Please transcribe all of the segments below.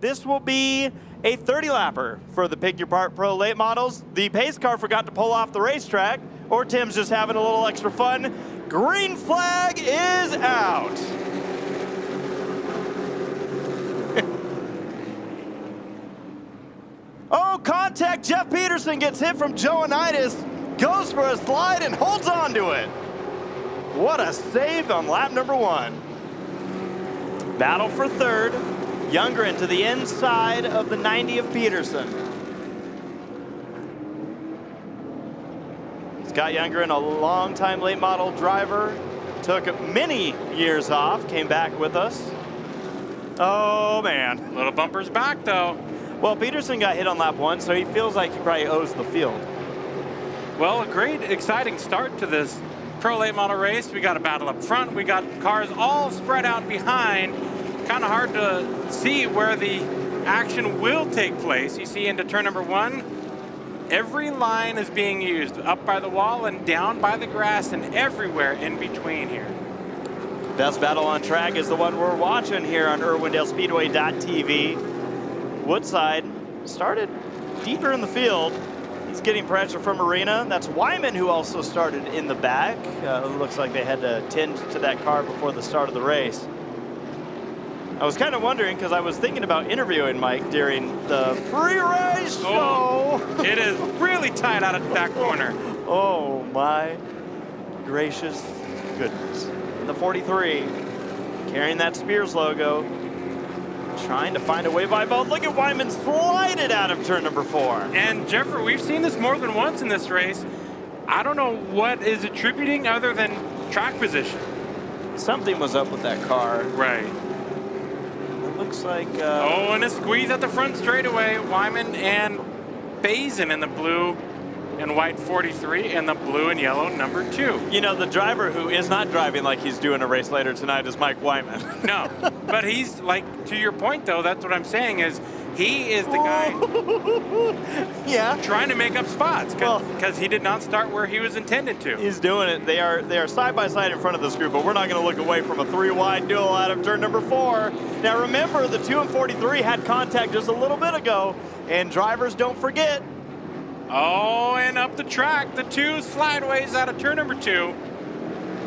this will be a 30-lapper for the Pick Your Part Pro late models. The pace car forgot to pull off the racetrack, or Tim's just having a little extra fun. Green flag is out. Oh, contact. Jeff Peterson gets hit from Joanitis, goes for a slide and holds on to it. What a save on lap number 1. Battle for third. Youngren to the inside of the 90 of Peterson. Scott Youngren, a longtime late model driver, took many years off, came back with us. Oh, man. Little bumpers back, though. Well, Peterson got hit on lap 1, so he feels like he probably owes the field. Well, a great, exciting start to this pro late model race. We got a battle up front. We got cars all spread out behind. Kind of hard to see where the action will take place. You see into turn number 1, every line is being used, up by the wall and down by the grass and everywhere in between here. Best battle on track is the one we're watching here on Irwindale Speedway.tv. Woodside started deeper in the field. He's getting pressure from Arena. That's Wyman, who also started in the back. Looks like they had to tend to that car before the start of the race. I was kind of wondering, because I was thinking about interviewing Mike during the pre-race show. Oh, it is really tight out of that corner. Oh my gracious goodness. The 43, carrying that Spears logo, trying to find a way by both. Look at Wyman slide it out of turn number 4. And Jeffrey, we've seen this more than once in this race. I don't know what is attributing other than track position. Something was up with that car. Right. It looks like... oh, and a squeeze at the front straightaway. Wyman and Bazin in the blue and white 43 and the blue and yellow number 2. You know, the driver who is not driving like he's doing a race later tonight is Mike Wyman. No, but he's like, to your point though, that's what I'm saying is he is the guy yeah, trying to make up spots because he did not start where he was intended to. He's doing it. They are side by side in front of this group, but we're not going to look away from a 3-wide duel out of turn number 4. Now remember, the 2 and 43 had contact just a little bit ago, and drivers don't forget. Oh, and up the track, the 2 slideways out of turn number 2.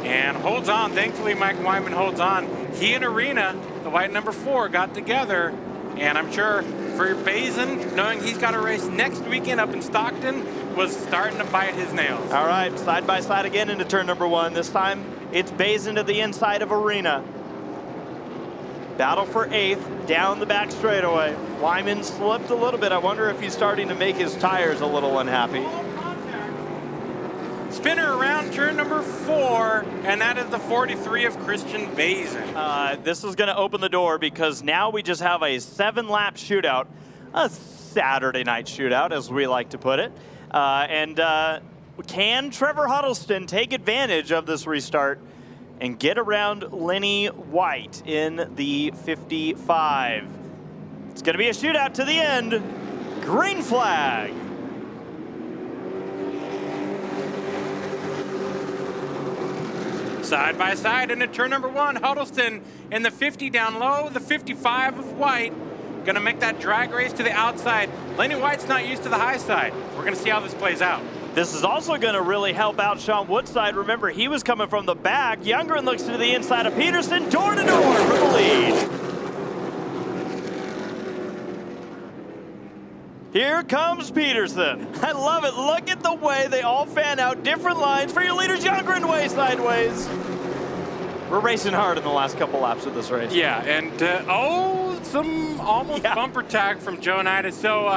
And holds on. Thankfully, Mike Wyman holds on. He and Arena, the white number 4, got together. And I'm sure for Bazin, knowing he's got a race next weekend up in Stockton, was starting to bite his nails. All right, side by side again into turn number 1. This time, it's Bazin to the inside of Arena. Battle for 8th, down the back straightaway. Wyman slipped a little bit. I wonder if he's starting to make his tires a little unhappy. Spinner around turn number 4, and that is the 43 of Christian Bazin. This is going to open the door because now we just have a 7-lap shootout, a Saturday night shootout, as we like to put it. Can Trevor Huddleston take advantage of this restart and get around Lenny White in the 55? It's going to be a shootout to the end. Green flag. Side by side into turn number 1, Huddleston in the 50 down low, the 55 of White. Gonna make that drag race to the outside. Lenny White's not used to the high side. We're gonna see how this plays out. This is also gonna really help out Sean Woodside. Remember, he was coming from the back. Youngren looks to the inside of Peterson, door to door for the lead. Here comes Peterson. I love it. Look at the way they all fan out. Different lines for your leaders. Youngren way sideways. We're racing hard in the last couple laps of this race. Yeah, and some almost bumper tag from Joanitis. So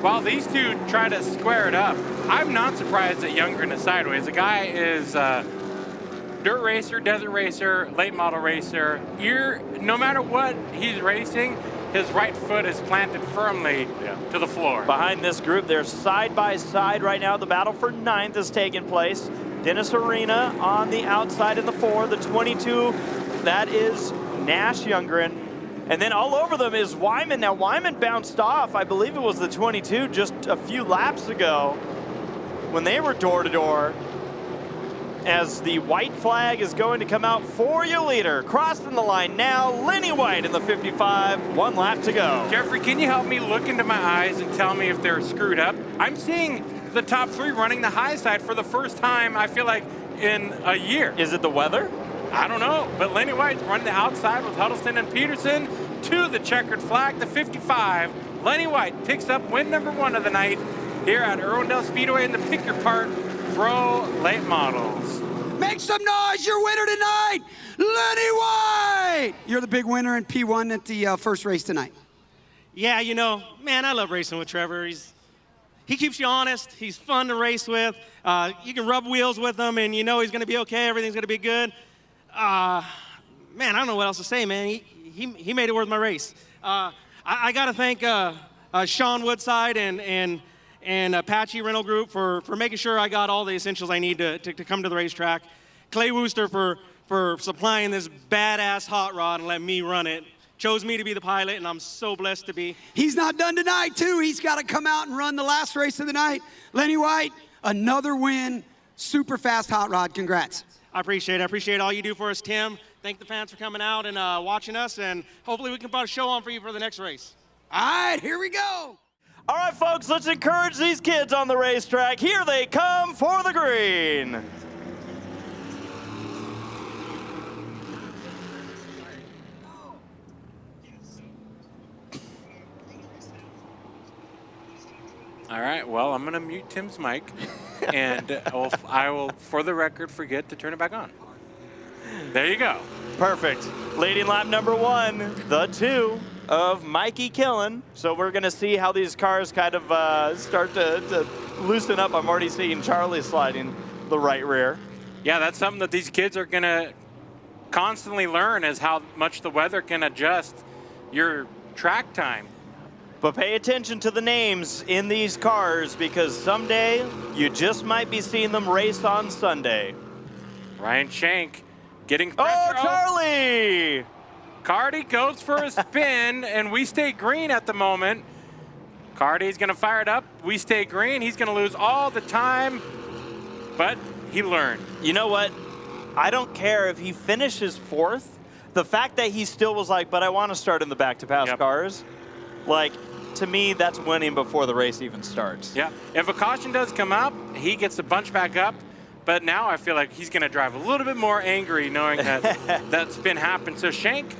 while these two try to square it up, I'm not surprised that Youngren is sideways. The guy is dirt racer, desert racer, late model racer. No matter what he's racing, his right foot is planted firmly to the floor. Behind this group, they're side by side right now. The battle for 9th is taking place. Dennis Arena on the outside in the 4, the 22, that is Nash Youngren. And then all over them is Wyman. Now Wyman bounced off, I believe it was the 22 just a few laps ago when they were door to door. as the white flag is going to come out for your leader. Crossing the line now, Lenny White in the 55, 1 lap to go. Jeffrey, can you help me look into my eyes and tell me if they're screwed up? I'm seeing the top 3 running the high side for the first time, I feel like, in a year. Is it the weather? I don't know, but Lenny White's running the outside with Huddleston and Peterson to the checkered flag, the 55. Lenny White picks up win number 1 of the night here at Irwindale Speedway in the Pick Your Part Pro Late Models. Make some noise, your winner tonight, Lenny White! You're the big winner in P1 at the first race tonight. Yeah, you know, man, I love racing with Trevor. He keeps you honest. He's fun to race with. You can rub wheels with him, and you know he's going to be okay. Everything's going to be good. Man, I don't know what else to say, man. He made it worth my race. I got to thank Sean Woodside and Apache Rental Group for making sure I got all the essentials I need to come to the racetrack. Clay Wooster for supplying this badass hot rod and letting me run it. Chose me to be the pilot, and I'm so blessed to be. He's not done tonight, too. He's got to come out and run the last race of the night. Lenny White, another win, super fast hot rod. Congrats. I appreciate it. I appreciate all you do for us, Tim. Thank the fans for coming out and watching us, and hopefully we can put a show on for you for the next race. All right, here we go. All right, folks, let's encourage these kids on the racetrack. Here they come for the green. All right, well, I'm going to mute Tim's mic, and I will, for the record, forget to turn it back on. There you go. Perfect. Leading lap number 1, the 2 of Mikey Killen. So we're going to see how these cars kind of start to loosen up. I'm already seeing Charlie sliding the right rear. Yeah, that's something that these kids are going to constantly learn, is how much the weather can adjust your track time. But pay attention to the names in these cars, because someday you just might be seeing them race on Sunday. Ryan Shank getting pressure. Oh, Charlie! Cardi goes for a spin, and we stay green at the moment. Cardi's going to fire it up. We stay green. He's going to lose all the time, but he learned. You know what? I don't care if he finishes 4th. The fact that he still was like, but I want to start in the back to pass cars, like, to me, that's winning before the race even starts. Yeah, if a caution does come up, he gets to bunch back up. But now I feel like he's going to drive a little bit more angry knowing that that spin happened. So Shank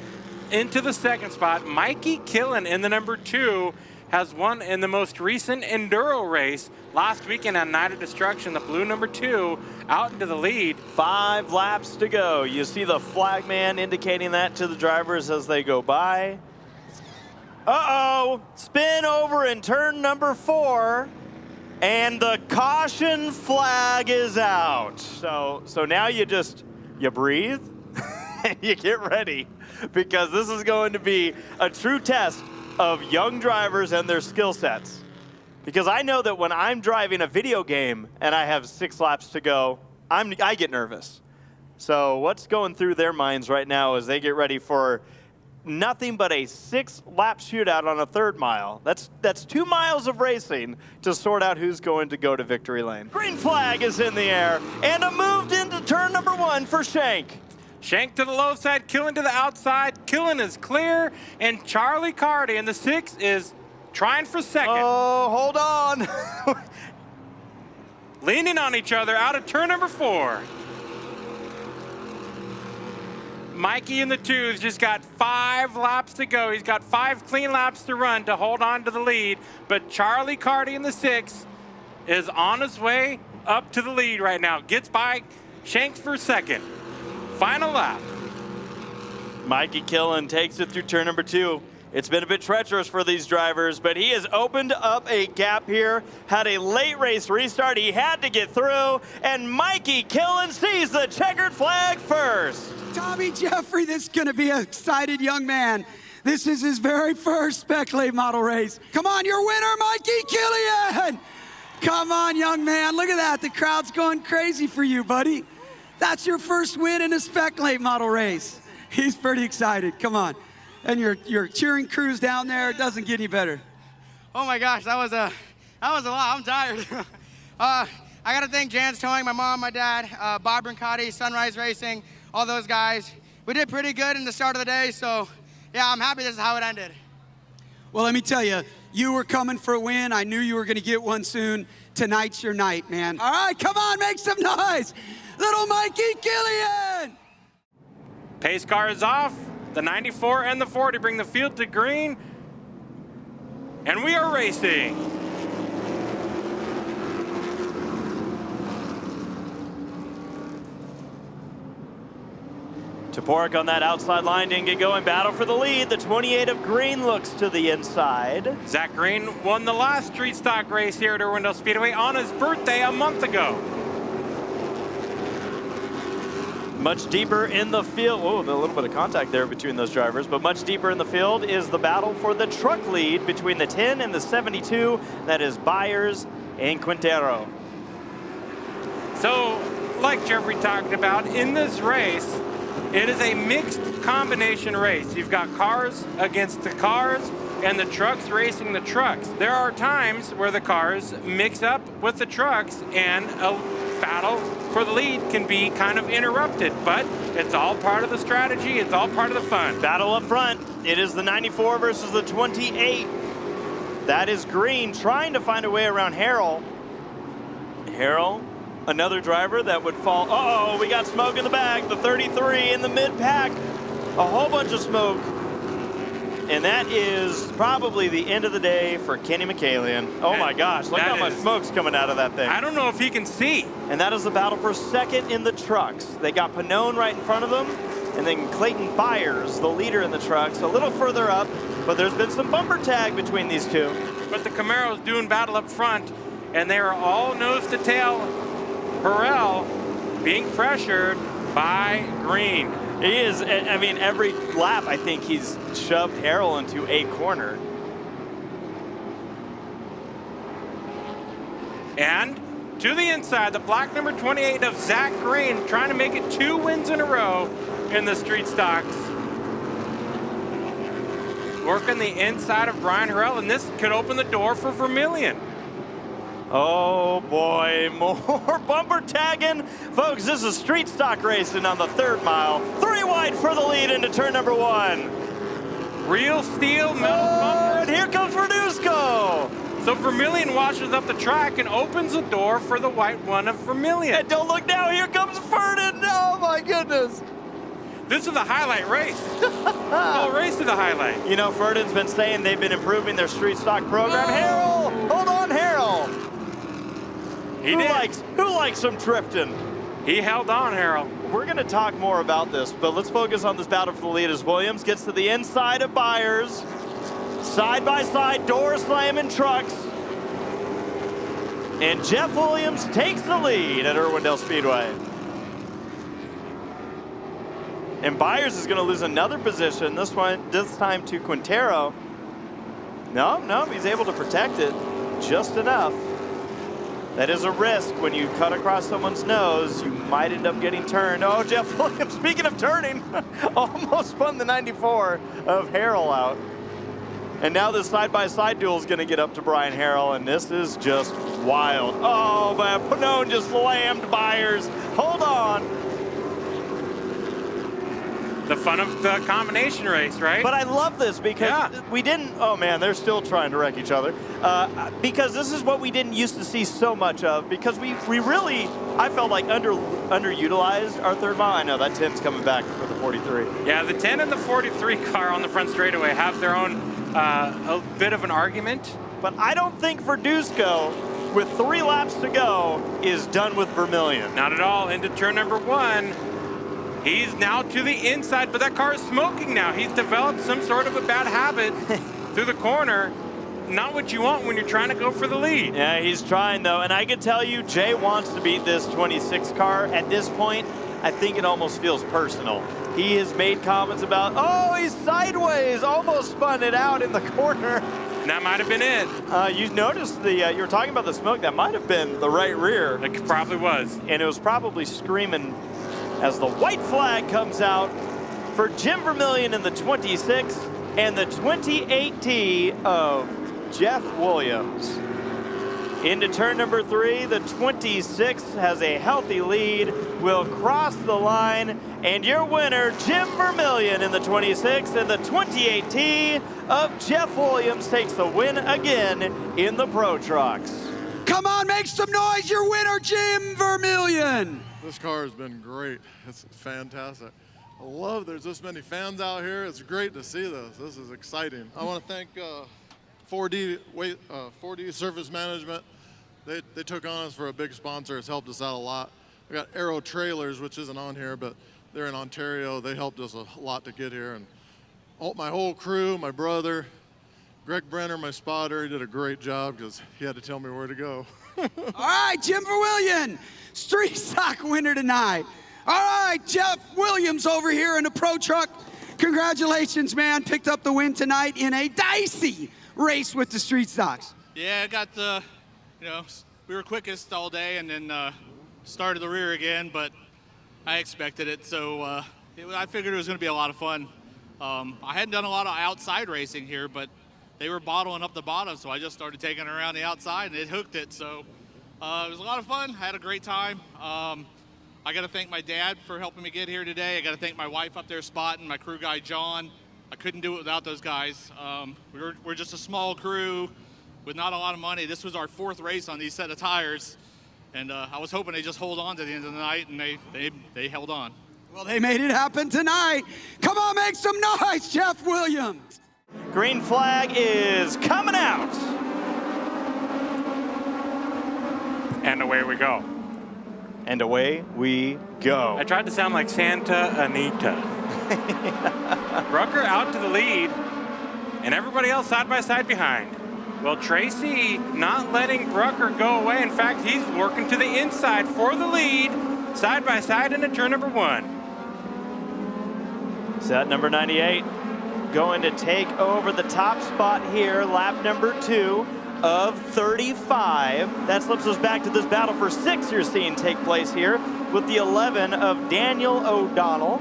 into the 2nd spot. Mikey Killen in the number 2 has won in the most recent Enduro race last weekend at Night of Destruction. The blue number 2 out into the lead. 5 laps to go. You see the flag man indicating that to the drivers as they go by. Uh-oh, spin over in turn number 4, and the caution flag is out. So now you breathe and you get ready, because this is going to be a true test of young drivers and their skill sets. Because I know that when I'm driving a video game and I have 6 laps to go, I get nervous. So what's going through their minds right now as they get ready for nothing but a 6-lap shootout on a 3rd mile. That's 2 miles of racing to sort out who's going to go to victory lane. Green flag is in the air, and a move into turn number 1 for Shank. Shank to the low side, Killen to the outside. Killen is clear, and Charlie Cardi in the 6 is trying for 2nd. Oh, hold on. Leaning on each other out of turn number 4. Mikey in the 2's just got 5 laps to go. He's got 5 clean laps to run to hold on to the lead. But Charlie Cardi in the 6 is on his way up to the lead right now. Gets by Shank for 2nd. Final lap. Mikey Killen takes it through turn number 2. It's been a bit treacherous for these drivers, but he has opened up a gap here, had a late race restart. He had to get through, and Mikey Killen sees the checkered flag first. Tommy Jeffrey, this is going to be an excited young man. This is his very first Spec late model race. Come on, your winner, Mikey Killen. Come on, young man. Look at that. The crowd's going crazy for you, buddy. That's your first win in a Spec late model race. He's pretty excited. Come on. And your cheering crews down there, it doesn't get any better. Oh my gosh, that was a lot. I'm tired. I I got to thank Jan's Towing, my mom, my dad, Bob Brancotti, Sunrise Racing, all those guys. We did pretty good in the start of the day, so yeah, I'm happy this is how it ended. Well, let me tell you, you were coming for a win. I knew you were going to get one soon. Tonight's your night, man. All right, come on, make some noise. Little Mikey Killian. Pace car is off. The 94 and the 40 bring the field to green. And we are racing. Toporek on that outside line didn't get going. Battle for the lead. The 28 of Green looks to the inside. Zach Green won the last street stock race here at Irwindale Speedway on his birthday a month ago. Much deeper in the field. Oh, a little bit of contact there between those drivers, but much deeper in the field is the battle for the truck lead between the 10 and the 72. That is Byers and Quintero. So, like Jeffrey talked about, in this race, it is a mixed combination race. You've got cars against the cars and the trucks racing the trucks. There are times where the cars mix up with the trucks and a battle for the lead can be kind of interrupted, but it's all part of the strategy. It's all part of the fun. Battle up front. It is the 94 versus the 28. That is Green trying to find a way around Harrell. Harrell, another driver that would fall. Uh-oh, we got smoke in the back. The 33 in the mid-pack. A whole bunch of smoke. And that is probably the end of the day for Kenny McCallion. Oh my gosh, look how much smoke's coming out of that thing. I don't know if he can see. And that is the battle for second in the trucks. They got Pannone right in front of them, and then Clayton Byers, the leader in the trucks, a little further up, but there's been some bumper tag between these two. But the Camaro's doing battle up front, and they are all nose to tail. Burrell being pressured by Green. He is, I mean, every lap, I think he's shoved Harrell into a corner. And to the inside, the black number 28 of Zach Green, trying to make it 2 wins in a row in the street stocks. Working the inside of Brian Harrell, and this could open the door for Vermillion. Oh boy, more bumper tagging. Folks, this is street stock racing on the 3rd mile. 3 wide for the lead into turn number 1. Real steel metal bumpers. And here comes Verduzco. So Vermillion washes up the track and opens the door for the white one of Vermillion. And don't look now, here comes Ferdin. Oh my goodness. This is the highlight race. The whole race is the highlight. You know, Ferdin's been saying they've been improving their street stock program. Oh. Harrell, hold on, Harrell. Who likes some drifting? He held on, Harrell. We're going to talk more about this, but let's focus on this battle for the lead as Williams gets to the inside of Byers. Side by side, door slamming trucks. And Jeff Williams takes the lead at Irwindale Speedway. And Byers is going to lose another position, this time to Quintero. No, he's able to protect it just enough. That is a risk when you cut across someone's nose. You might end up getting turned. Oh, Jeff Williams, speaking of turning, almost spun the 94 of Harrell out. And now this side-by-side duel is going to get up to Brian Harrell, and this is just wild. Oh, man, Pannone just slammed Byers. Hold on. The fun of the combination race, right? But I love this because we didn't, oh man, they're still trying to wreck each other. Because this is what we didn't used to see so much of, because we really, I felt like underutilized our 3rd mile. I know that 10's coming back for the 43. Yeah, the 10 and the 43 car on the front straightaway have their own, a bit of an argument. But I don't think Verduzco, with 3 laps to go, is done with Vermillion. Not at all, into turn number 1. He's now to the inside, but that car is smoking now. He's developed some sort of a bad habit through the corner. Not what you want when you're trying to go for the lead. Yeah, he's trying though, and I can tell you, Jay wants to beat this 26 car. At this point, I think it almost feels personal. He has made comments about, oh, he's sideways, almost spun it out in the corner. That might have been it. You noticed you were talking about the smoke, that might have been the right rear. It probably was. And it was probably screaming as the white flag comes out for Jim Vermillion in the 26 and the 28T of Jeff Williams. Into turn number 3, the 26 has a healthy lead, will cross the line, and your winner, Jim Vermillion in the 26, and the 28T of Jeff Williams takes the win again in the Pro Trucks. Come on, make some noise, your winner, Jim Vermillion. This car has been great. It's fantastic. I love there's this many fans out here. It's great to see this. This is exciting. I want to thank 4D Service Management. They took on us for a big sponsor. It's helped us out a lot. We got Aero Trailers, which isn't on here, but they're in Ontario. They helped us a lot to get here. And my whole crew, my brother, Greg Brenner, my spotter, he did a great job because he had to tell me where to go. All right, Jim Vermillion, Street Stock winner tonight. All right, Jeff Williams over here in the Pro Truck. Congratulations, man. Picked up the win tonight in a dicey race with the Street Stocks. Yeah, I got the, we were quickest all day and then started the rear again, but I expected it. So I figured it was going to be a lot of fun. I hadn't done a lot of outside racing here, but they were bottling up the bottom, so I just started taking it around the outside, and it hooked it. So it was a lot of fun. I had a great time. I got to thank my dad for helping me get here today. I got to thank my wife up there spotting, my crew guy, John. I couldn't do it without those guys. We're just a small crew with not a lot of money. This was our 4th race on these set of tires, and I was hoping they just hold on to the end of the night, and they held on. Well, they made it happen tonight. Come on, make some noise, Jeff Williams. Green flag is coming out. And away we go. And away we go. I tried to sound like Santa Anita. Brucker out to the lead, and everybody else side by side behind. Well, Tracy not letting Brucker go away. In fact, he's working to the inside for the lead, side by side into turn number 1. Set number 98 going to take over the top spot here, lap number 2 of 35. That slips us back to this battle for 6 you're seeing take place here with the 11 of Daniel O'Donnell.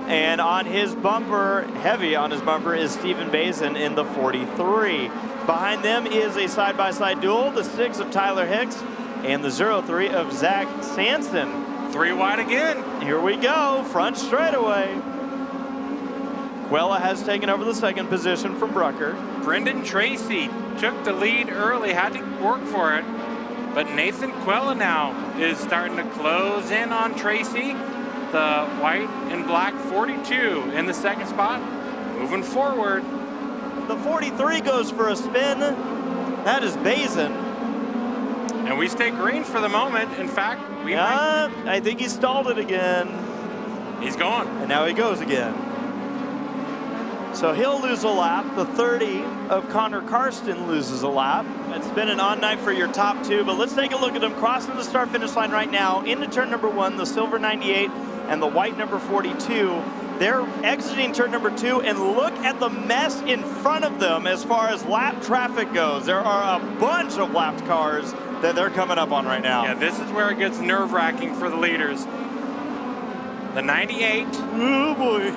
And on his bumper, heavy on his bumper, is Stephen Bazin in the 43. Behind them is a side-by-side duel, the 6 of Tyler Hicks and the 03 of Zach Sanson. 3 wide again. Here we go, front straightaway. Quella has taken over the 2nd position from Brucker. Brendan Tracy took the lead early, had to work for it. But Nathan Quella now is starting to close in on Tracy. The white and black 42 in the 2nd spot, moving forward. The 43 goes for a spin. That is Bazin. And we stay green for the moment. In fact, I think he stalled it again. He's gone. And now he goes again. So he'll lose a lap. The 30 of Connor Karsten loses a lap. It's been an on night for your top 2, but let's take a look at them crossing the start-finish line right now. Into turn number 1, the silver 98 and the white number 42. They're exiting turn number 2, and look at the mess in front of them as far as lap traffic goes. There are a bunch of lapped cars that they're coming up on right now. Yeah, this is where it gets nerve-wracking for the leaders. The 98. Oh boy.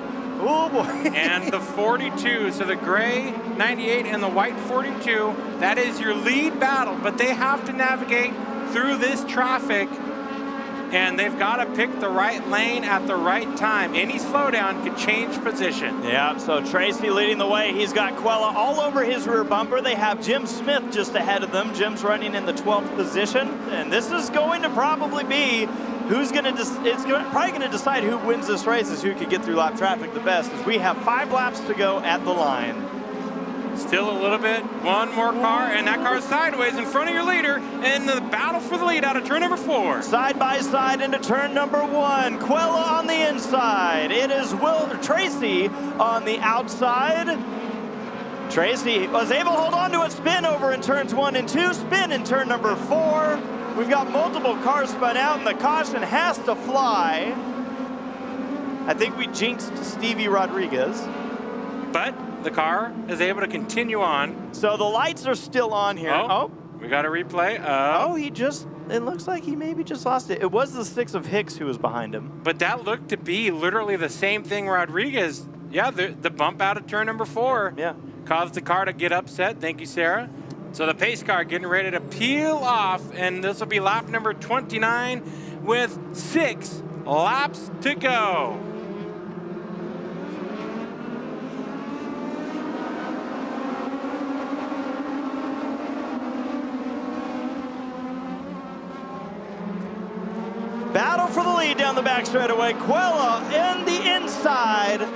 Oh boy. And the 42. So the gray 98 and the white 42, that is your lead battle, but they have to navigate through this traffic, and they've got to pick the right lane at the right time. Any slowdown could change position. Yeah, so Tracy leading the way. He's got Quella all over his rear bumper. They have Jim Smith just ahead of them. Jim's running in the 12th position, and this is going to probably be who's going to, probably going to decide who wins this race is who can get through lap traffic the best, as we have 5 laps to go at the line. Still a little bit, one more car, and that car's sideways in front of your leader, and the battle for the lead out of turn number 4. Side by side into turn number 1. Quella on the inside. It is Tracy on the outside. Tracy was able to hold on to a spin over in turns 1 and 2, spin in turn number 4. We've got multiple cars spun out, and the caution has to fly. I think we jinxed Stevie Rodriguez. But the car is able to continue on. So the lights are still on here. Oh, we got a replay. It looks like he maybe just lost it. It was the 6 of Hicks who was behind him. But that looked to be literally the same thing Rodriguez. Yeah, the bump out of turn number 4. Yeah. Caused the car to get upset. Thank you, Sarah. So the pace car getting ready to peel off, and this will be lap number 29 with 6 laps to go. Battle for the lead down the back straightaway. Quella in the inside,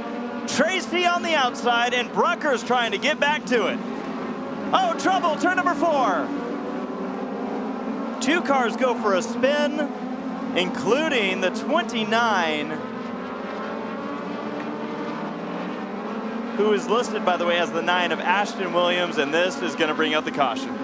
Tracy on the outside, and Brucker's trying to get back to it. Oh, trouble, turn number 4. 2 cars go for a spin, including the 29, who is listed, by the way, as the 9 of Ashton Williams, and this is going to bring out the caution.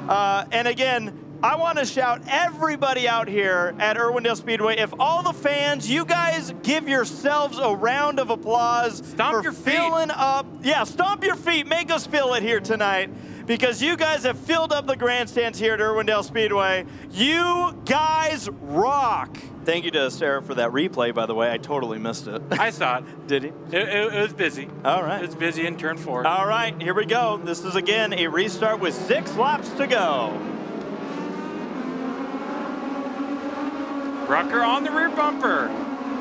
And again, I want to shout everybody out here at Irwindale Speedway. If all the fans, you guys give yourselves a round of applause for filling up. Yeah, stomp your feet. Make us feel it here tonight, because you guys have filled up the grandstands here at Irwindale Speedway. You guys rock. Thank you to Sarah for that replay, by the way. I totally missed it. I saw it. Did he? It was busy. All right. It was busy in turn 4. All right, here we go. This is, again, a restart with 6 laps to go. Brucker on the rear bumper.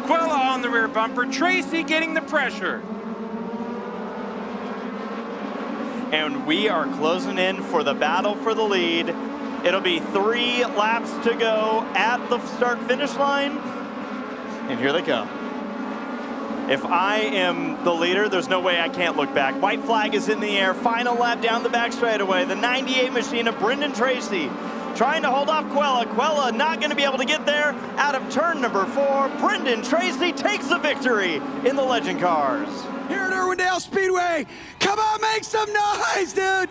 Quella on the rear bumper. Tracy getting the pressure. And we are closing in for the battle for the lead. It'll be 3 laps to go at the start-finish line. And here they go. If I am the leader, there's no way I can't look back. White flag is in the air. Final lap down the back straightaway. The 98 machine of Brendan Tracy trying to hold off Quella. Quella not going to be able to get there. Out of turn number 4, Brendan Tracy takes the victory in the Legend Cars. Here at Irwindale Speedway, come on, make some noise, dude.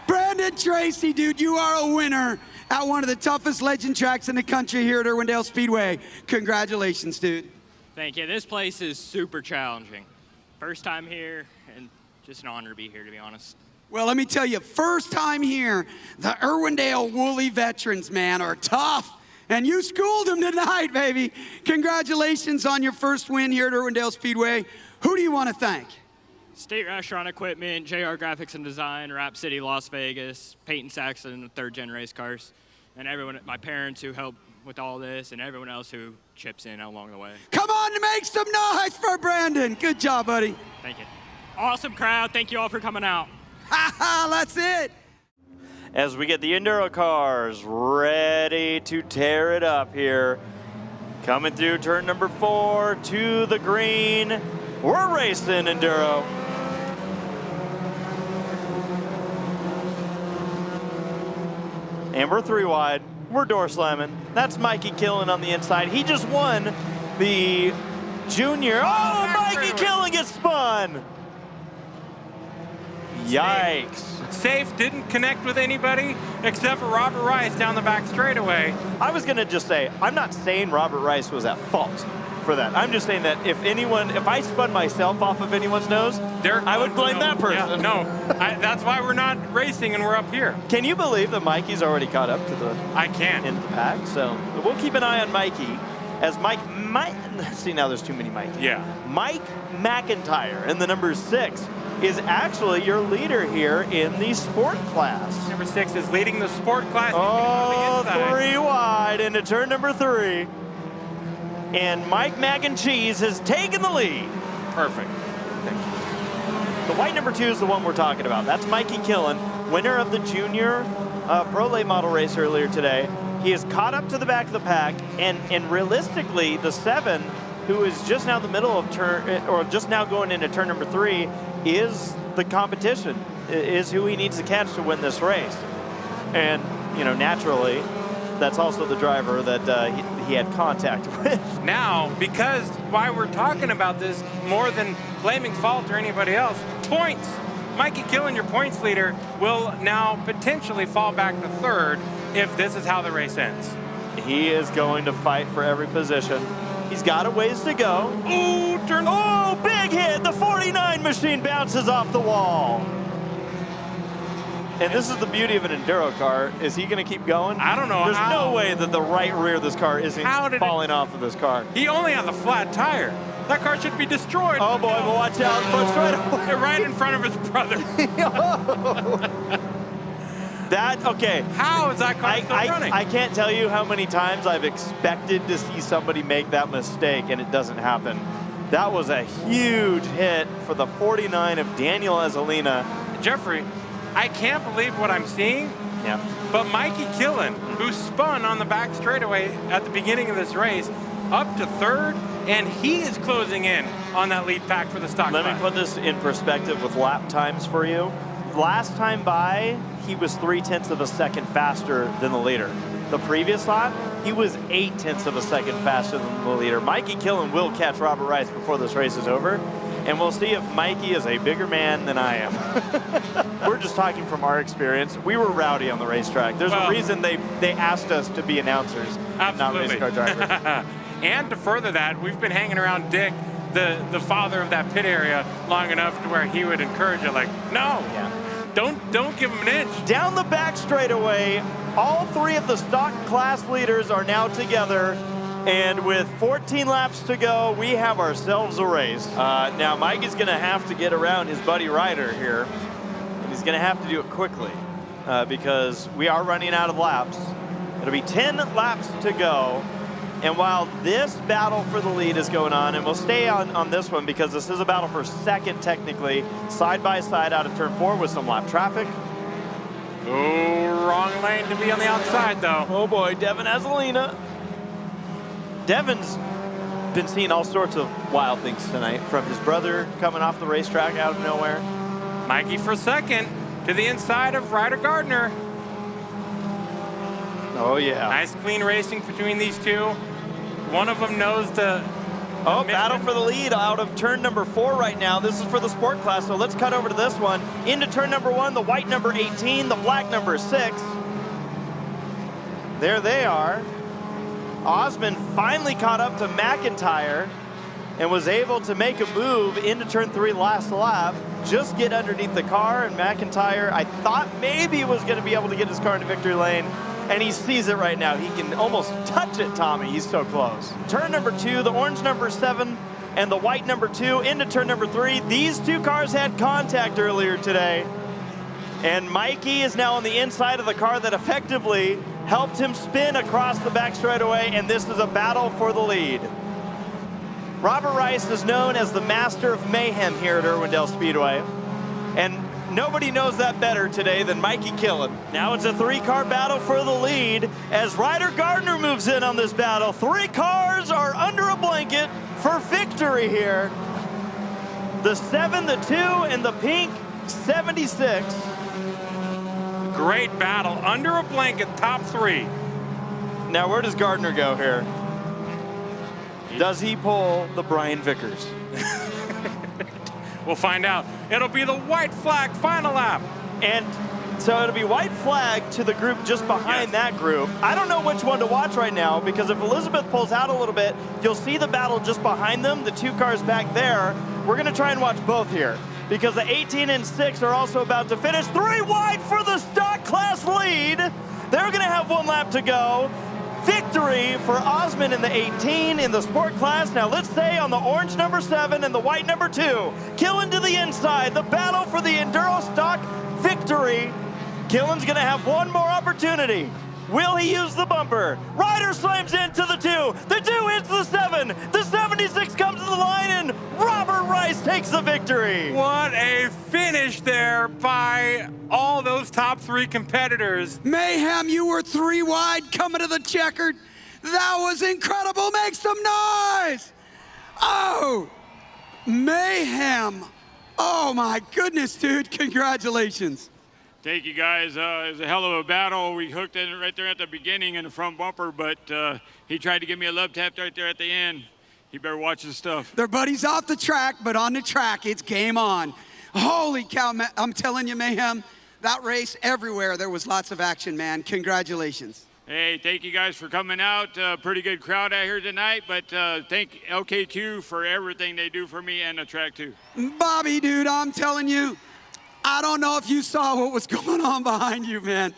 Brendan Tracy, dude, you are a winner at one of the toughest legend tracks in the country here at Irwindale Speedway. Congratulations, dude. Thank you. This place is super challenging. First time here, and just an honor to be here, to be honest. Well, let me tell you, first time here, the Irwindale Woolly veterans, man, are tough. And you schooled them tonight, baby. Congratulations on your first win here at Irwindale Speedway. Who do you want to thank? State Restaurant Equipment, JR Graphics and Design, Rap City, Las Vegas, Peyton Saxon, 3rd Gen Race Cars, and everyone, my parents who helped with all this, and everyone else who chips in along the way. Come on, make some noise for Brandon. Good job, buddy. Thank you. Awesome crowd. Thank you all for coming out. That's it. As we get the Enduro cars ready to tear it up here. Coming through turn number 4 to the green. We're racing Enduro. And we're 3 wide. We're door slamming. That's Mikey Killen on the inside. He just won the junior. Oh, Mikey Killen gets spun. Yikes. Safe, didn't connect with anybody except for Robert Rice down the back straightaway. I was gonna just say, I'm not saying Robert Rice was at fault for that. I'm just saying that if I spun myself off of anyone's nose, I would blame that person. Yeah, no, that's why we're not racing and we're up here. Can you believe that Mikey's already caught up to the I can. In the pack? So we'll keep an eye on Mikey as Mike see, now there's too many Mikey. Yeah. Mike McIntyre in the number 6 is actually your leader here in the sport class. Number 6 is leading the sport class. Oh, 3 wide into turn number 3. And Mike Mac and Cheese has taken the lead. Perfect. Thank you. The white number 2 is the one we're talking about. That's Mikey Killen, winner of the junior Pro Late Model race earlier today. He is caught up to the back of the pack, and realistically, the 7, who is just now in the middle of turn, or just now going into turn number 3, is the competition, is who he needs to catch to win this race. And, you know, naturally, that's also the driver that he had contact with. Now, because why we're talking about this more than blaming fault or anybody else, points. Mikey Killen, your points leader, will now potentially fall back to 3rd if this is how the race ends. He is going to fight for every position. He's got a ways to go. Ooh, turn. Oh, big hit. The 49 machine bounces off the wall. And this is the beauty of an Enduro car. Is he going to keep going? I don't know. There's no way that the right rear of this car isn't falling off of this car. He only has a flat tire. That car should be destroyed. Oh boy, but watch out. Right away. Right in front of his brother. Okay. How is that car still running? I can't tell you how many times I've expected to see somebody make that mistake and it doesn't happen. That was a huge hit for the 49 of Daniel Azzolina. Jeffrey, I can't believe what I'm seeing. Yeah. But Mikey Killen, who spun on the back straightaway at the beginning of this race, up to third, and he is closing in on that lead pack for the stock. Let me put this in perspective with lap times for you. Last time by, he was 0.3 of a second faster than the leader. The previous lap, he was 0.8 of a second faster than the leader. Mikey Killen will catch Robert Rice before this race is over, and we'll see if Mikey is a bigger man than I am. We're just talking from our experience. We were rowdy on the racetrack. There's a reason they asked us to be announcers, not race car drivers. And to further that, we've been hanging around Dick, the father of that pit area, long enough to where he would encourage you, like, no, don't give him an inch. Down the back straightaway, all three of the stock class leaders are now together, and with 14 laps to go, we have ourselves a race. Now, Mike is gonna have to get around his buddy Ryder here, and he's gonna have to do it quickly because we are running out of laps. It'll be 10 laps to go. And while this battle for the lead is going on, and we'll stay on this one because this is a battle for second technically, side by side out of turn 4 with some lap traffic. Oh, wrong lane to be on the outside though. Oh boy, Devin Azzolina. Devin's been seeing all sorts of wild things tonight, from his brother coming off the racetrack out of nowhere. Mikey for second to the inside of Ryder Gardner. Oh yeah. Nice clean racing between these two. One of them knows the battle for the lead out of turn number 4 right now. This is for the sport class, so let's cut over to this one. Into turn number 1, the white number 18, the black number 6. There they are. Osmond finally caught up to McIntyre and was able to make a move into turn 3 last lap, just get underneath the car, and McIntyre, I thought maybe was gonna be able to get his car into victory lane, and he sees it right now. He can almost touch it, Tommy. He's so close. Turn number 2, the orange number 7 and the white number 2 into turn number 3. These two cars had contact earlier today, and Mikey is now on the inside of the car that effectively helped him spin across the back straightaway, and this is a battle for the lead. Robert Rice is known as the master of mayhem here at Irwindale Speedway, and nobody knows that better today than Mikey Killen. Now it's a 3-car battle for the lead as Ryder Gardner moves in on this battle. 3 cars are under a blanket for victory here. The 7, the 2, and the pink 76. Great battle, under a blanket, top 3. Now where does Gardner go here? Does he pull the Brian Vickers? We'll find out. It'll be the white flag final lap. And so it'll be white flag to the group just behind that group. I don't know which one to watch right now, because if Elizabeth pulls out a little bit, you'll see the battle just behind them, the 2 cars back there. We're gonna try and watch both here, because the 18 and 6 are also about to finish. 3 wide for the stock class lead. They're gonna have 1 lap to go. Victory for Osmond in the 18 in the sport class. Now let's stay on the orange number 7 and the white number 2. Killen to the inside, the battle for the Enduro stock victory. Killen's gonna have 1 more opportunity. Will he use the bumper? Ryder slams into the 2. The 2 hits the 7. The 76 comes to the line, and Robert Rice takes the victory. What a finish there by all those top 3 competitors. Mayhem, you were 3 wide coming to the checkered. That was incredible. Make some noise. Oh, Mayhem. Oh my goodness, dude. Congratulations. Thank you, guys. It was a hell of a battle. We hooked in right there at the beginning in the front bumper, but he tried to give me a love tap right there at the end. He better watch his stuff. Their buddies off the track, but on the track, it's game on. Holy cow, I'm telling you, Mayhem, that race everywhere, there was lots of action, man. Congratulations. Hey, thank you guys for coming out. Pretty good crowd out here tonight, but thank LKQ for everything they do for me and the track too. Bobby, dude, I'm telling you, I don't know if you saw what was going on behind you, man.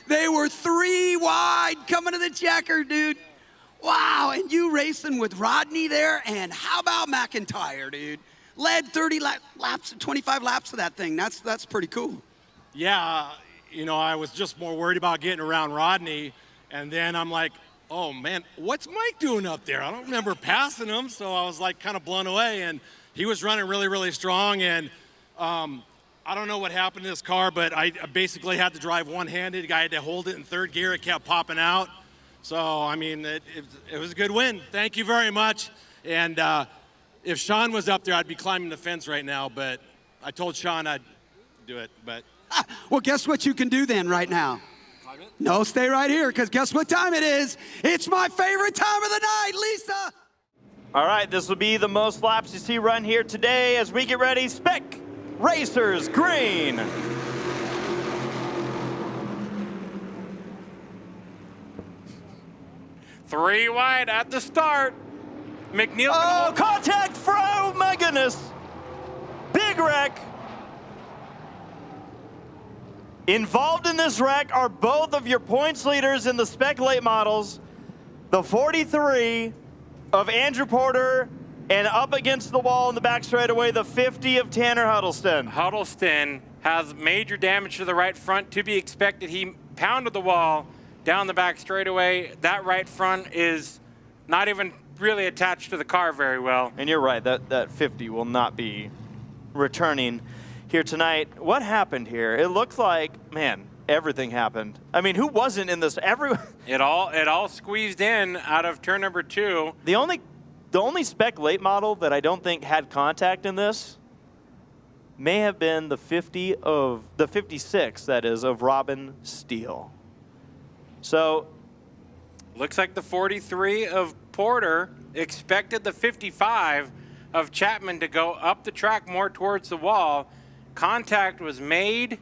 They were 3 wide coming to the checker, dude. Wow, and you racing with Rodney there, and how about McIntyre, dude? Led 30 laps, 25 laps of that thing. That's pretty cool. Yeah, you know, I was just more worried about getting around Rodney. And then I'm like, oh, man, what's Mike doing up there? I don't remember passing him. So I was like kind of blown away. And he was running really, really strong. And I don't know what happened to this car, but I basically had to drive one-handed. I had to hold it in third gear. It kept popping out. So, I mean, it was a good win. Thank you very much. And if Sean was up there, I'd be climbing the fence right now. But I told Sean I'd do it. But Well, guess what you can do then right now? No, stay right here, because guess what time it is? It's my favorite time of the night, Lisa. All right, this will be the most laps you see run here today as we get ready. Spec Racers Green. Three wide at the start. McNeil. Oh, contact oh my goodness. Big wreck. Involved in this wreck are both of your points leaders in the Spec late models, the 43 of Andrew Porter, and up against the wall in the back straightaway, the 50 of Tanner Huddleston. Huddleston has major damage to the right front to be expected. He pounded the wall down the back straightaway. That right front is not even really attached to the car very well. And you're right, that 50 will not be returning here tonight. What happened here? It looks like, man, everything happened. I mean, who wasn't in this? It all squeezed in out of turn number 2. The only Spec late model that I don't think had contact in this may have been the 56, that is, of Robin Steele. So, looks like the 43 of Porter expected the 55 of Chapman to go up the track more towards the wall. Contact was made,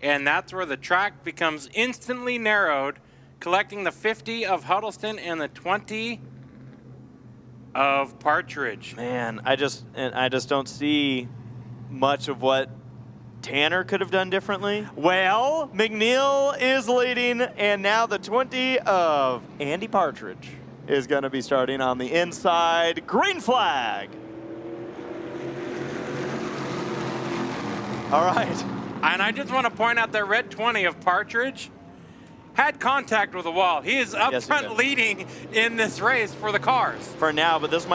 and that's where the track becomes instantly narrowed, collecting the 50 of Huddleston and the 20 of Partridge. Man, I just don't see much of what Tanner could have done differently. Well, McNeil is leading, and now the 20 of Andy Partridge is going to be starting on the inside. Green flag. All right. And I just want to point out that red 20 of Partridge had contact with the wall. He is up front leading in this race for the cars. For now, but this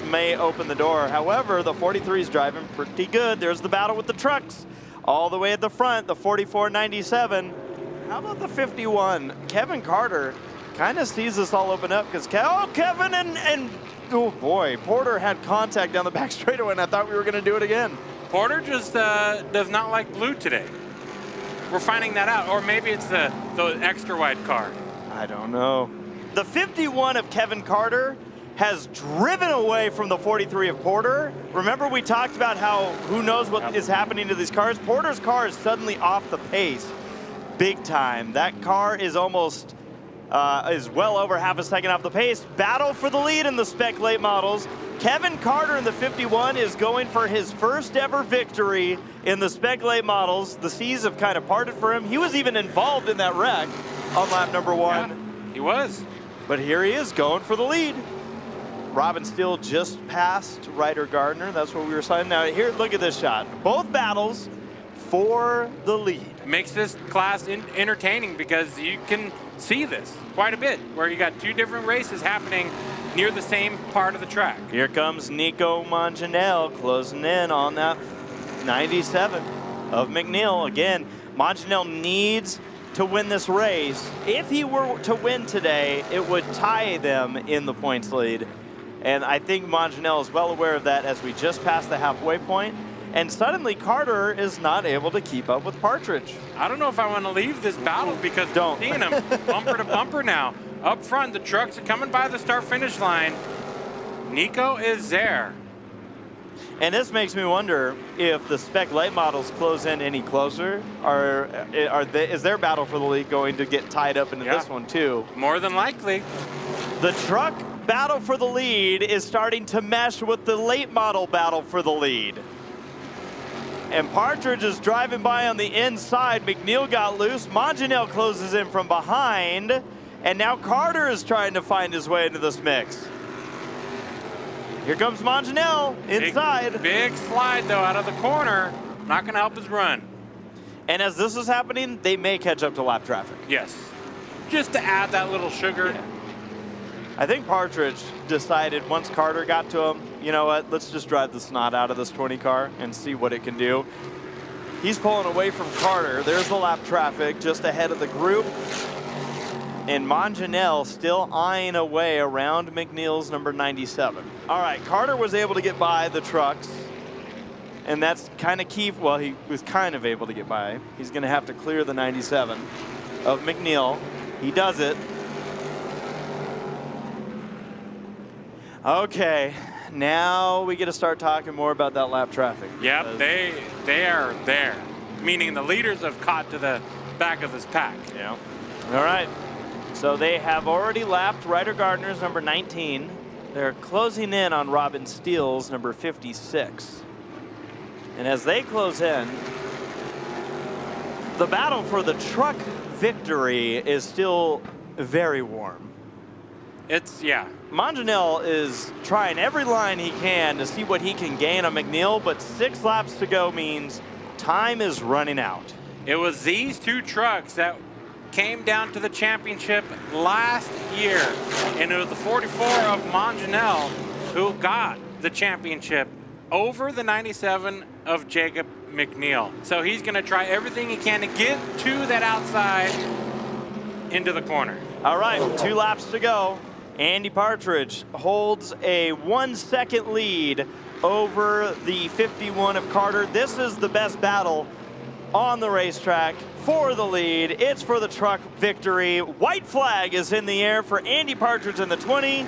may open the door. However, the 43 is driving pretty good. There's the battle with the trucks. All the way at the front, the 4497. How about the 51? Kevin Carter kind of sees this all open up because Kevin and oh boy, Porter had contact down the back straightaway, and I thought we were going to do it again. Porter just does not like blue today. We're finding that out. Or maybe it's the extra wide car. I don't know. The 51 of Kevin Carter has driven away from the 43 of Porter. Remember we talked about how who knows what is happening to these cars? Porter's car is suddenly off the pace big time. That car is almost, is well over half a second off the pace. Battle for the lead in the Spec late models. Kevin Carter in the 51 is going for his first ever victory in the Spec late models. The seas have kind of parted for him. He was even involved in that wreck on lap number 1. Yeah, he was. But here he is going for the lead. Robin Steele just passed Ryder Gardner. That's what we were signing. Now here, look at this shot. Both battles for the lead. It makes this class entertaining because you can see this quite a bit, where you got two different races happening near the same part of the track. Here comes Nico Manganiello closing in on that 97 of McNeil. Again, Manganiello needs to win this race. If he were to win today, it would tie them in the points lead. And I think Manganiello is well aware of that as we just passed the halfway point. And suddenly Carter is not able to keep up with Partridge. I don't know if I want to leave this battle because I'm seeing them bumper to bumper now. Up front, the trucks are coming by the start-finish line. Nico is there. And this makes me wonder if the Spec late models close in any closer. Is their battle for the lead going to get tied up into this one too? More than likely. The truck battle for the lead is starting to mesh with the late model battle for the lead. And Partridge is driving by on the inside. McNeil got loose. Manganiello closes in from behind. And now Carter is trying to find his way into this mix. Here comes Manganiello inside. Big slide, though, out of the corner. Not going to help his run. And as this is happening, they may catch up to lap traffic. Yes. Just to add that little sugar. Yeah. I think Partridge decided once Carter got to him, you know what, let's just drive the snot out of this 20 car and see what it can do. He's pulling away from Carter. There's the lap traffic just ahead of the group. And Monjanel still eyeing away around McNeil's number 97. All right, Carter was able to get by the trucks. And that's kind of key. Well, he was kind of able to get by. He's going to have to clear the 97 of McNeil. He does it. Okay, now we get to start talking more about that lap traffic. Yep, they are there. Meaning the leaders have caught to the back of this pack. Yeah. All right. So they have already lapped Ryder Gardner's number 19. They're closing in on Robin Steele's number 56. And as they close in, the battle for the truck victory is still very warm. Yeah. Monjanel is trying every line he can to see what he can gain on McNeil, but 6 laps to go means time is running out. It was these 2 trucks that came down to the championship last year, and it was the 44 of Monjanel who got the championship over the 97 of Jacob McNeil. So he's going to try everything he can to get to that outside into the corner. All right, 2 laps to go. Andy Partridge holds a 1-second lead over the 51 of Carter. This is the best battle on the racetrack for the lead. It's for the truck victory. White flag is in the air for Andy Partridge in the 20.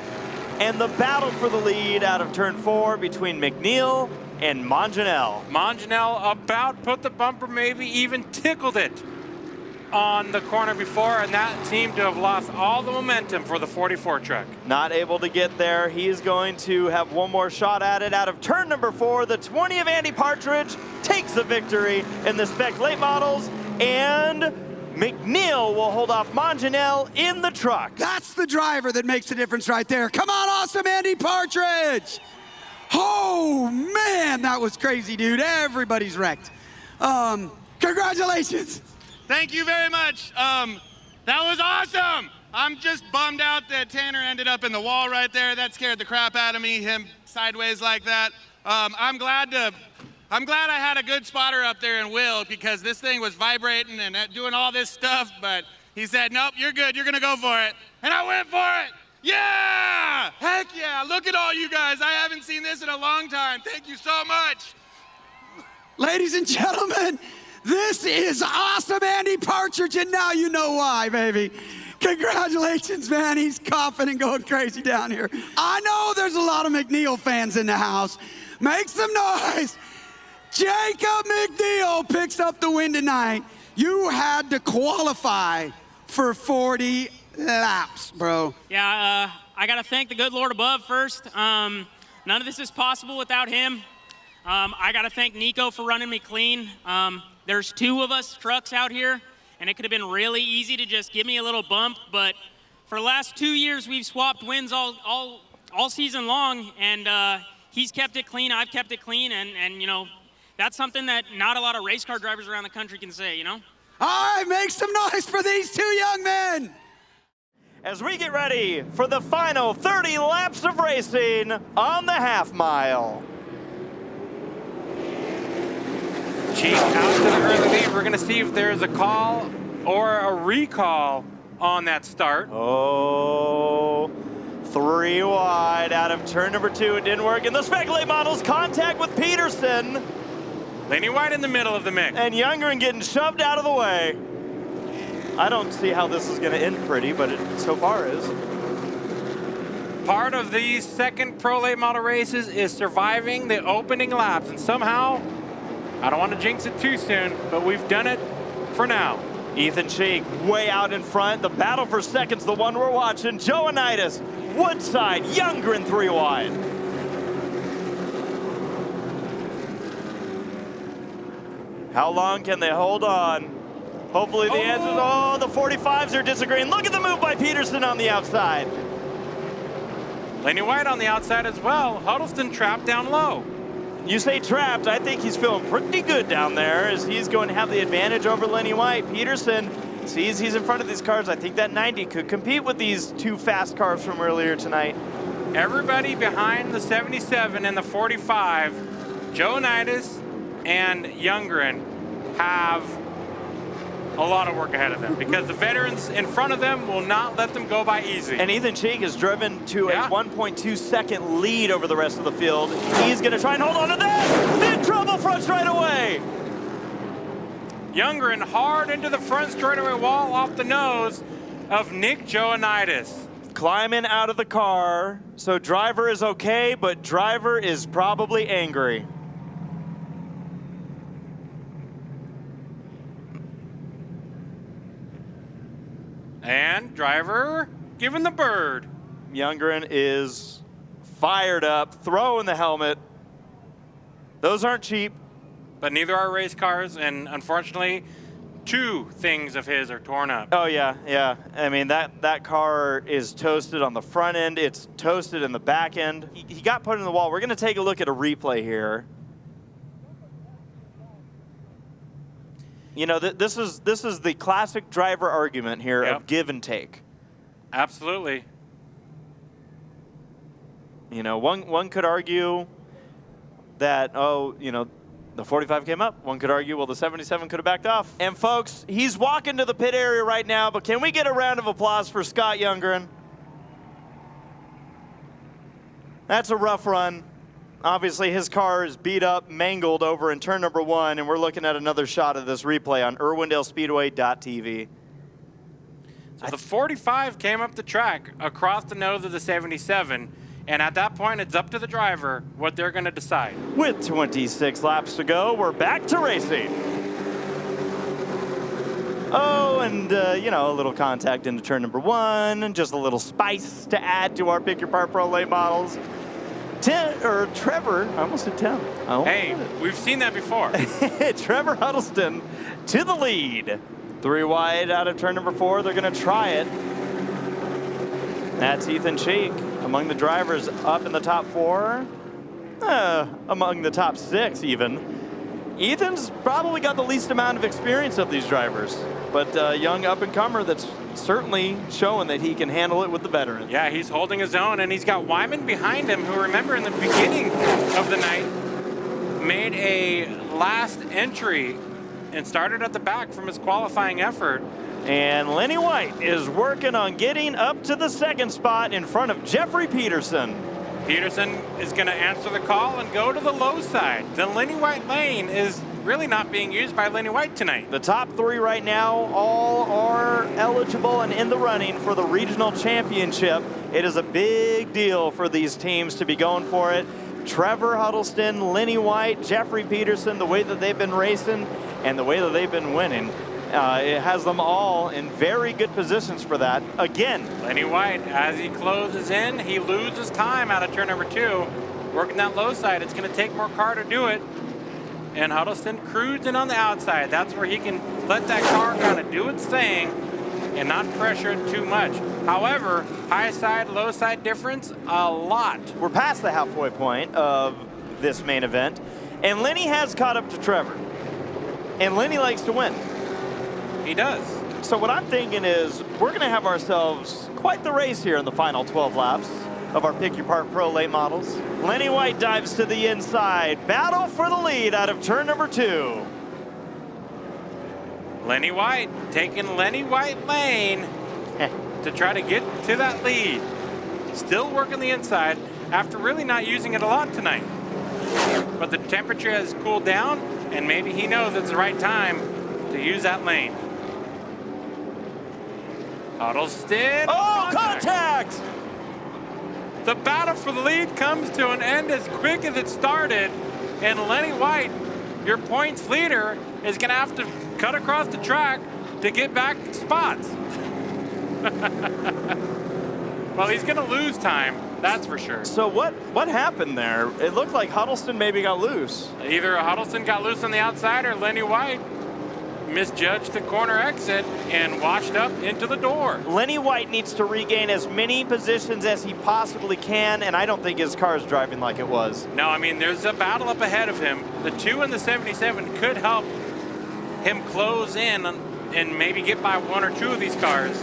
And the battle for the lead out of turn 4 between McNeil and Monjanel. Monjanel about put the bumper, maybe even tickled it on the corner before, and that seemed to have lost all the momentum for the 44 truck. Not able to get there. He is going to have one more shot at it out of turn number 4. The 20 of Andy Partridge takes the victory in the Spec late models, and McNeil will hold off Monjanel in the truck. That's the driver that makes the difference right there. Come on, awesome Andy Partridge. Oh, man, that was crazy, dude. Everybody's wrecked. Congratulations. Thank you very much. That was awesome. I'm just bummed out that Tanner ended up in the wall right there. That scared the crap out of me, him sideways like that. I'm glad I had a good spotter up there in Will, because this thing was vibrating and doing all this stuff, but he said, nope, you're good, you're gonna go for it. And I went for it. Yeah! Heck yeah, look at all you guys. I haven't seen this in a long time. Thank you so much. Ladies and gentlemen, this is awesome Andy Partridge, and now you know why, baby. Congratulations, man. He's coughing and going crazy down here. I know there's a lot of McNeil fans in the house. Make some noise. Jacob McNeil picks up the win tonight. You had to qualify for 40 laps, bro. Yeah, I got to thank the good Lord above first. None of this is possible without him. I got to thank Nico for running me clean. There's 2 of us trucks out here, and it could have been really easy to just give me a little bump, but for the last 2 years, we've swapped wins all season long, and he's kept it clean, I've kept it clean, and you know, that's something that not a lot of race car drivers around the country can say, you know? All right, make some noise for these 2 young men. As we get ready for the final 30 laps of racing on the half mile. Chief out to the early lead. We're going to see if there's a call or a recall on that start. Oh, 3 wide out of turn number 2. It didn't work. And the Spec late models contact with Peterson. Laney White in the middle of the mix. And Youngren getting shoved out of the way. I don't see how this is going to end pretty, but it so far is. Part of these second pro late model races is surviving the opening laps, and somehow, I don't want to jinx it too soon, but we've done it for now. Ethan Cheek way out in front. The battle for second's the one we're watching. Joanitis, Woodside, Youngren 3 wide. How long can they hold on? Hopefully the answer is, oh, the 45s are disagreeing. Look at the move by Peterson on the outside. Laney White on the outside as well. Huddleston trapped down low. You say trapped, I think he's feeling pretty good down there as he's going to have the advantage over Lenny White. Peterson sees he's in front of these cars. I think that 90 could compete with these two fast cars from earlier tonight. Everybody behind the 77 and the 45, Joe Nidus and Youngren, have a lot of work ahead of them because the veterans in front of them will not let them go by easy. And Ethan Cheek is driven to a 1.2 second lead over the rest of the field. He's going to try and hold on to that. Big trouble front straightaway. Youngren hard into the front straightaway wall off the nose of Nick Joannidis. Climbing out of the car. So driver is okay, but driver is probably angry. And driver giving the bird. Youngren is fired up, throwing the helmet. Those aren't cheap. But neither are race cars, and unfortunately, 2 things of his are torn up. Oh, yeah, yeah. I mean, that car is toasted on the front end. It's toasted in the back end. He got put in the wall. We're going to take a look at a replay here. You know, this is the classic driver argument here of give and take. Absolutely. You know, one could argue that, oh, you know, the 45 came up. One could argue, well, the 77 could have backed off. And folks, he's walking to the pit area right now, but can we get a round of applause for Scott Youngren? That's a rough run. Obviously, his car is beat up, mangled over in turn number 1, and we're looking at another shot of this replay on IrwindaleSpeedway.tv. So the 45 came up the track across the nose of the 77, and at that point, it's up to the driver what they're going to decide. With 26 laps to go, we're back to racing. Oh, and, you know, a little contact into turn number 1, and just a little spice to add to our Pick Your Part Pro late models. Trevor, I almost said Tim. Hey, we've seen that before. Trevor Huddleston to the lead. 3 wide out of turn number 4. They're going to try it. That's Ethan Cheek among the drivers up in the top 4. Among the top 6 even. Ethan's probably got the least amount of experience of these drivers, but a young up-and-comer that's certainly showing that he can handle it with the veterans. Yeah, he's holding his own, and he's got Wyman behind him, who, remember, in the beginning of the night, made a last entry and started at the back from his qualifying effort. And Lenny White is working on getting up to the 2nd spot in front of Jeffrey Peterson. Peterson is going to answer the call and go to the low side. The Lenny White lane is really not being used by Lenny White tonight. The top 3 right now all are eligible and in the running for the regional championship. It is a big deal for these teams to be going for it. Trevor Huddleston, Lenny White, Jeffrey Peterson, the way that they've been racing and the way that they've been winning. It has them all in very good positions for that. Again, Lenny White, as he closes in, he loses time out of turn number 2. Working that low side, it's going to take more car to do it. And Huddleston cruising on the outside. That's where he can let that car kind of do its thing and not pressure it too much. However, high side, low side difference, a lot. We're past the halfway point of this main event, and Lenny has caught up to Trevor. And Lenny likes to win. He does. So what I'm thinking is we're going to have ourselves quite the race here in the final 12 laps of our Pick Your Part Pro late models. Lenny White dives to the inside. Battle for the lead out of turn number 2. Lenny White taking Lenny White lane to try to get to that lead. Still working the inside after really not using it a lot tonight. But the temperature has cooled down, and maybe he knows it's the right time to use that lane. Huddleston. Oh, contact! The battle for the lead comes to an end as quick as it started, and Lenny White, your points leader, is going to have to cut across the track to get back spots. Well, he's going to lose time, that's for sure. So what happened there? It looked like Huddleston maybe got loose. Either Huddleston got loose on the outside or Lenny White misjudged the corner exit and washed up into the door. Lenny White needs to regain as many positions as he possibly can, and I don't think his car is driving like it was. No, I mean, there's a battle up ahead of him. The 2 in the 77 could help him close in and maybe get by 1 or 2 of these cars.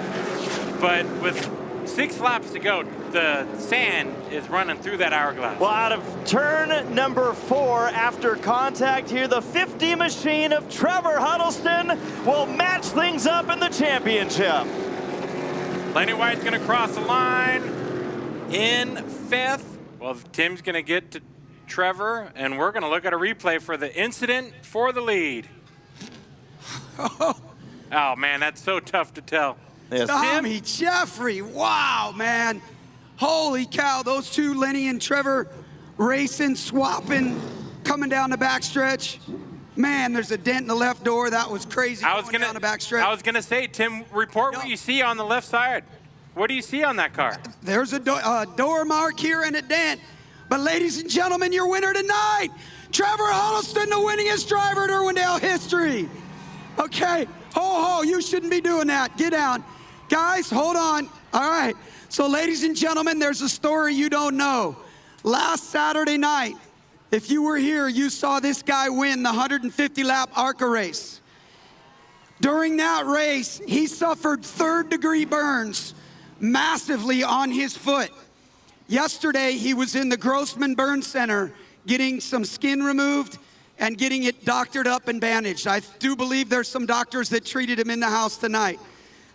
But with 6 laps to go, the sand is running through that hourglass. Well, out of turn number 4, after contact here, the 50 machine of Trevor Huddleston will match things up in the championship. Lenny White's gonna cross the line in 5th. Well, Tim's gonna get to Trevor, and we're gonna look at a replay for the incident for the lead. Oh man, that's so tough to tell. Yes. Tommy Jeffrey, wow, man. Holy cow, those 2, Lenny and Trevor, racing, swapping, coming down the backstretch. Man, there's a dent in the left door. That was crazy down the backstretch. I was gonna say, Tim, report what you see on the left side. What do you see on that car? There's a door mark here and a dent. But ladies and gentlemen, your winner tonight, Trevor Huddleston, the winningest driver in Irwindale history. Okay, ho, you shouldn't be doing that. Get down. Guys, hold on. All right. So ladies and gentlemen, there's a story you don't know. Last Saturday night, if you were here, you saw this guy win the 150-lap ARCA race. During that race, he suffered 3rd-degree burns massively on his foot. Yesterday, he was in the Grossman Burn Center getting some skin removed and getting it doctored up and bandaged. I do believe there's some doctors that treated him in the house tonight.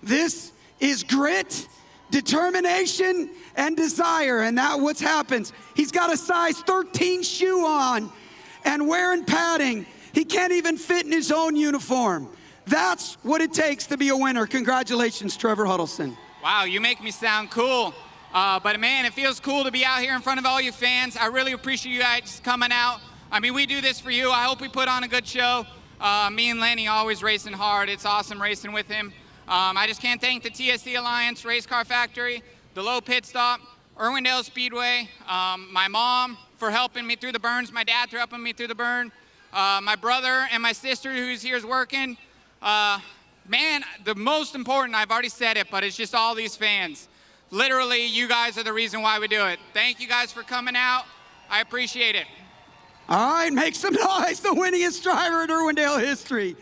This is grit, determination, and desire, and that's what happens. He's got a size 13 shoe on and wearing padding. He can't even fit in his own uniform. That's what it takes to be a winner. Congratulations, Trevor Huddleston. Wow, you make me sound cool. But man, it feels cool to be out here in front of all you fans. I really appreciate you guys coming out. I mean, we do this for you. I hope we put on a good show. Me and Lenny always racing hard. It's awesome racing with him. I just can't thank the TSC Alliance, Race Car Factory, the Low Pit Stop, Irwindale Speedway, my mom for helping me through the burns, my dad for helping me through the burn, my brother and my sister who's here is working. Man, the most important, I've already said it, but it's just all these fans. Literally, you guys are the reason why we do it. Thank you guys for coming out. I appreciate it. All right, make some noise, the winningest driver in Irwindale history.